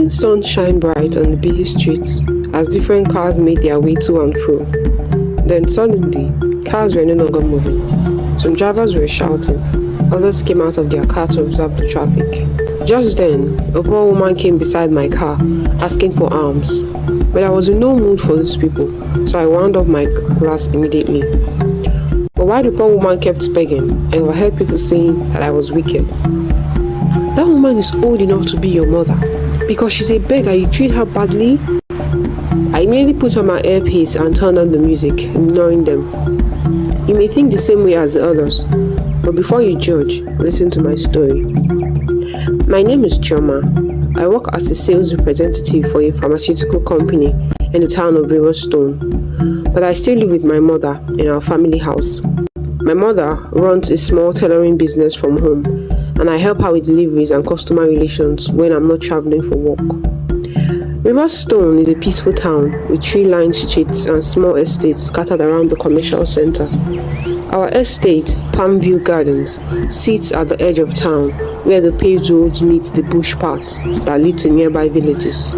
morning sun shined bright on the busy streets as different cars made their way to and fro. Then suddenly, cars were no longer moving. Some drivers were shouting, others came out of their car to observe the traffic. Just then, a poor woman came beside my car, asking for alms. But I was in no mood for these people, so I wound up my glass immediately. But while the poor woman kept begging, I overheard people saying that I was wicked. That woman is old enough to be your mother. Because she's a beggar, you treat her badly? I immediately put on my earpiece and turned on the music, ignoring them. You may think the same way as the others, but before you judge, listen to my story. My name is Chioma. I work as a sales representative for a pharmaceutical company in the town of Riverstone, but I still live with my mother in our family house. My mother runs a small tailoring business from home, and I help her with deliveries and customer relations when I'm not traveling for work. Riverstone is a peaceful town with tree-lined streets and small estates scattered around the commercial center. Our estate, Palmview Gardens, sits at the edge of town where the paved roads meet the bush paths that lead to nearby villages.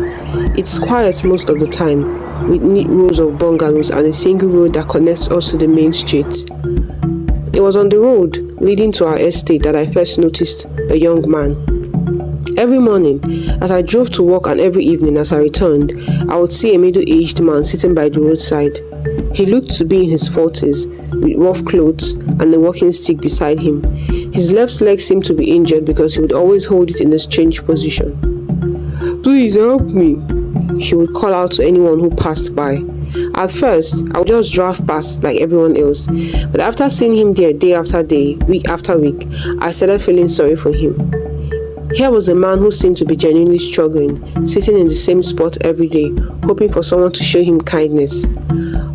It's quiet most of the time, with neat rows of bungalows and a single road that connects us to the main street. It was on the road leading to our estate that I first noticed a young man. Every morning, as I drove to work and every evening as I returned, I would see a middle-aged man sitting by the roadside. He looked to be in his 40s, with rough clothes and a walking stick beside him. His left leg seemed to be injured because he would always hold it in a strange position. "Please help me," he would call out to anyone who passed by. At first, I would just drive past like everyone else, but after seeing him there day after day, week after week, I started feeling sorry for him. Here was a man who seemed to be genuinely struggling, sitting in the same spot every day, hoping for someone to show him kindness.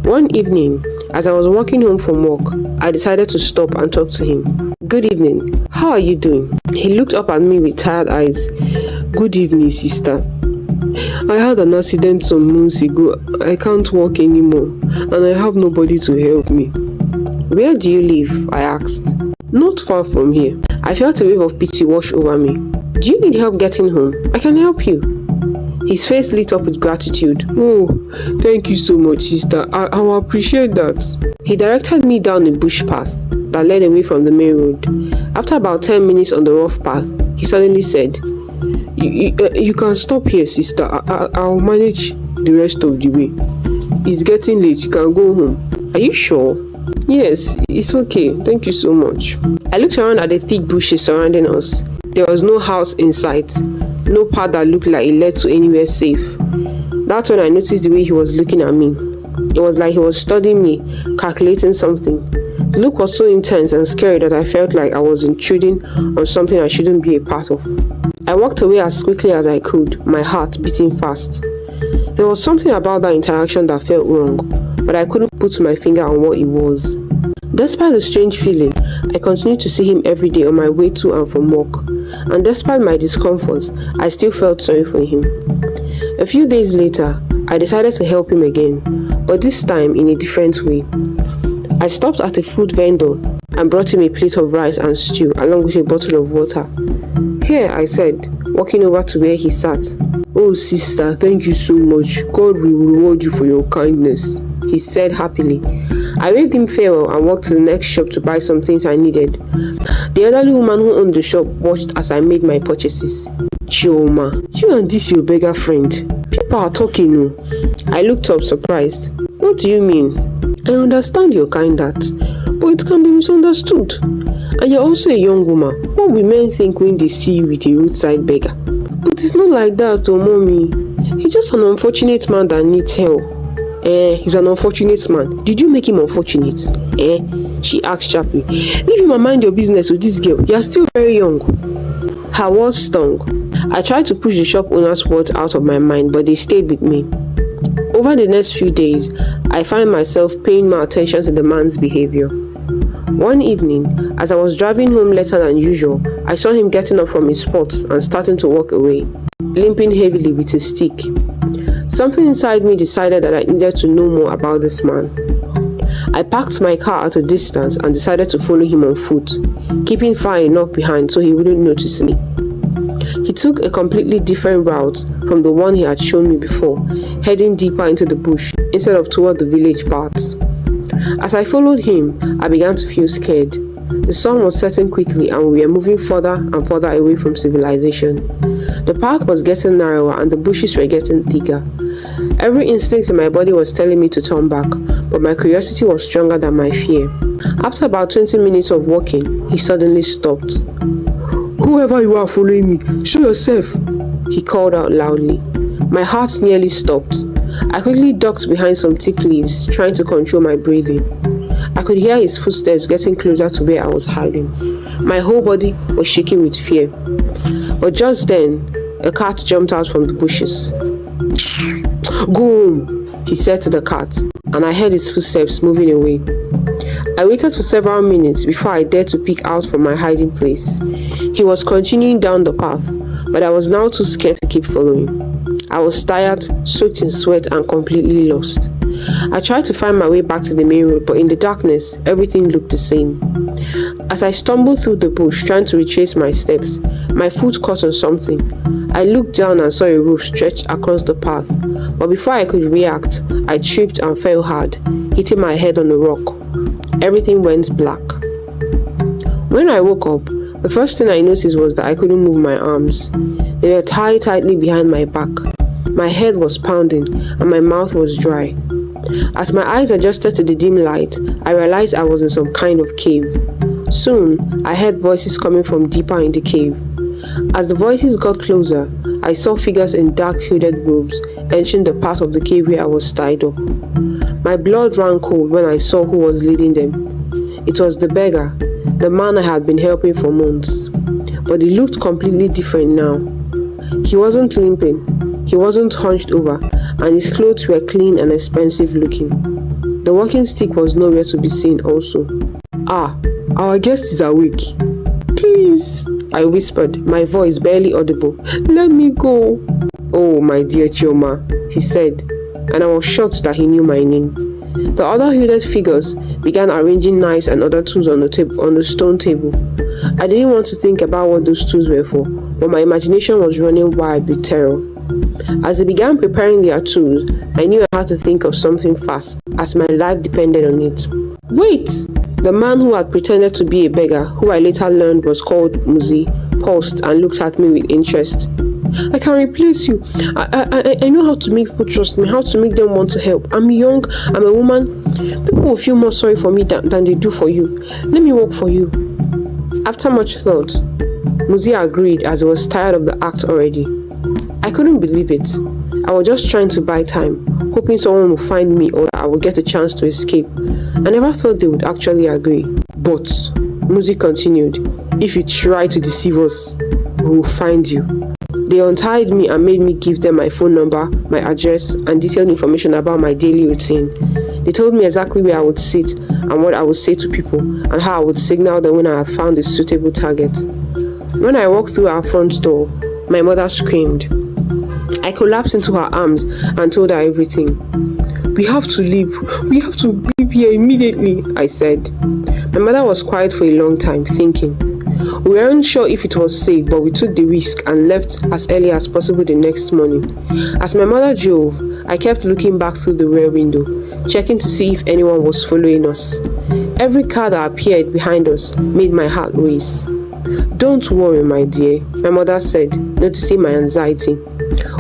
One evening, as I was walking home from work, I decided to stop and talk to him. "Good evening, how are you doing?" He looked up at me with tired eyes. "Good evening, sister. I had an accident some months ago. I can't walk anymore, and I have nobody to help me." "Where do you live?" I asked. "Not far from here." I felt a wave of pity wash over me. "Do you need help getting home? I can help you." His face lit up with gratitude. "Oh, thank you so much, sister. I will appreciate that." He directed me down a bush path that led away from the main road. After about 10 minutes on the rough path, he suddenly said, You can stop here, sister. I'll manage the rest of the way. It's getting late. You can go home." "Are you sure?" "Yes, it's okay. Thank you so much." I looked around at the thick bushes surrounding us. There was no house in sight, no path that looked like it led to anywhere safe. That's when I noticed the way he was looking at me. It was like he was studying me, calculating something. The look was so intense and scary that I felt like I was intruding on something I shouldn't be a part of. I walked away as quickly as I could, my heart beating fast. There was something about that interaction that felt wrong, but I couldn't put my finger on what it was. Despite the strange feeling, I continued to see him every day on my way to and from work, and despite my discomfort, I still felt sorry for him. A few days later, I decided to help him again, but this time in a different way. I stopped at a food vendor and brought him a plate of rice and stew along with a bottle of water. "Here," I said, walking over to where he sat. "Oh, sister, thank you so much. God will reward you for your kindness," he said happily. I waved him farewell and walked to the next shop to buy some things I needed. The elderly woman who owned the shop watched as I made my purchases. "Chioma, you and this your beggar friend. People are talking now." I looked up surprised. "What do you mean?" "I understand your kind heart, but it can be misunderstood. And you're also a young woman. What will men think when they see you with a roadside beggar?" "But it's not like that, oh mommy. He's just an unfortunate man that needs help." He's an unfortunate man. Did you make him unfortunate?" She asked sharply. "Leave him and mind your business with this girl. You are still very young." Her words stung. I tried to push the shop owner's words out of my mind, but they stayed with me. Over the next few days, I found myself paying more attention to the man's behavior. One evening, as I was driving home later than usual, I saw him getting up from his spot and starting to walk away, limping heavily with his stick. Something inside me decided that I needed to know more about this man. I parked my car at a distance and decided to follow him on foot, keeping far enough behind so he wouldn't notice me. He took a completely different route from the one he had shown me before, heading deeper into the bush instead of toward the village parts. As I followed him, I began to feel scared. The sun was setting quickly and we were moving further and further away from civilization. The path was getting narrower and the bushes were getting thicker. Every instinct in my body was telling me to turn back, but my curiosity was stronger than my fear. After about 20 minutes of walking, he suddenly stopped. "Whoever you are following me, show yourself," he called out loudly. My heart nearly stopped. I quickly ducked behind some thick leaves, trying to control my breathing. I could hear his footsteps getting closer to where I was hiding. My whole body was shaking with fear. But just then, a cat jumped out from the bushes. "Go home," he said to the cat, and I heard his footsteps moving away. I waited for several minutes before I dared to peek out from my hiding place. He was continuing down the path, but I was now too scared to keep following. I was tired, soaked in sweat, and completely lost. I tried to find my way back to the main road, but in the darkness, everything looked the same. As I stumbled through the bush trying to retrace my steps, my foot caught on something. I looked down and saw a rope stretched across the path, but before I could react, I tripped and fell hard, hitting my head on a rock. Everything went black. When I woke up, the first thing I noticed was that I couldn't move my arms. They were tied tightly behind my back. My head was pounding and my mouth was dry. As my eyes adjusted to the dim light, I realized I was in some kind of cave. Soon, I heard voices coming from deeper in the cave. As the voices got closer, I saw figures in dark hooded robes entering the part of the cave where I was tied up. My blood ran cold when I saw who was leading them. It was the beggar, the man I had been helping for months. But he looked completely different now. He wasn't limping, he wasn't hunched over, and his clothes were clean and expensive looking. The walking stick was nowhere to be seen also. "Ah, our guest is awake. Please," I whispered, my voice barely audible. "Let me go." "Oh, my dear Chioma," he said, and I was shocked that he knew my name. The other hooded figures began arranging knives and other tools on the stone table. I didn't want to think about what those tools were for, but my imagination was running wild with terror. As they began preparing their tools, I knew I had to think of something fast, as my life depended on it. "Wait!" The man who had pretended to be a beggar, who I later learned was called Muzi, paused and looked at me with interest. "I can replace you. I know how to make people trust me, how to make them want to help. I'm young, I'm a woman. People will feel more sorry for me than they do for you. Let me work for you." After much thought, Muzi agreed as he was tired of the act already. I couldn't believe it. I was just trying to buy time, hoping someone would find me or that I would get a chance to escape. I never thought they would actually agree. "But," Muzi continued, "if you try to deceive us, we will find you." They untied me and made me give them my phone number, my address, and detailed information about my daily routine. They told me exactly where I would sit and what I would say to people and how I would signal them when I had found a suitable target. When I walked through our front door, my mother screamed. I collapsed into her arms and told her everything. "We have to leave. We have to leave here immediately," I said. My mother was quiet for a long time, thinking. We weren't sure if it was safe, but we took the risk and left as early as possible the next morning. As my mother drove, I kept looking back through the rear window, checking to see if anyone was following us. Every car that appeared behind us made my heart race. "Don't worry, my dear," my mother said, noticing my anxiety.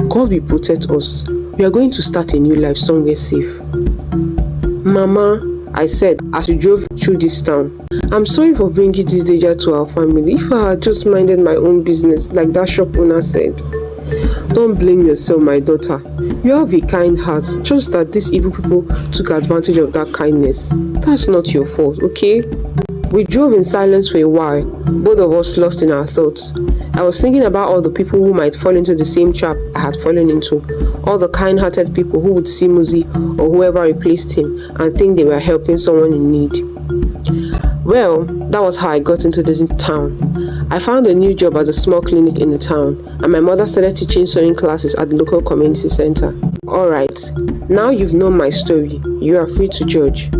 "God will protect us. We are going to start a new life somewhere safe." "Mama," I said as we drove through this town, "I'm sorry for bringing this danger to our family. If I had just minded my own business like that shop owner said." "Don't blame yourself, my daughter. You have a kind heart, just that these evil people took advantage of that kindness. That's not your fault, okay?" We drove in silence for a while, both of us lost in our thoughts. I was thinking about all the people who might fall into the same trap I had fallen into, all the kind-hearted people who would see Muzi or whoever replaced him and think they were helping someone in need. Well, that was how I got into this town. I found a new job at a small clinic in the town, and my mother started teaching sewing classes at the local community center. Alright, now you've known my story, you are free to judge.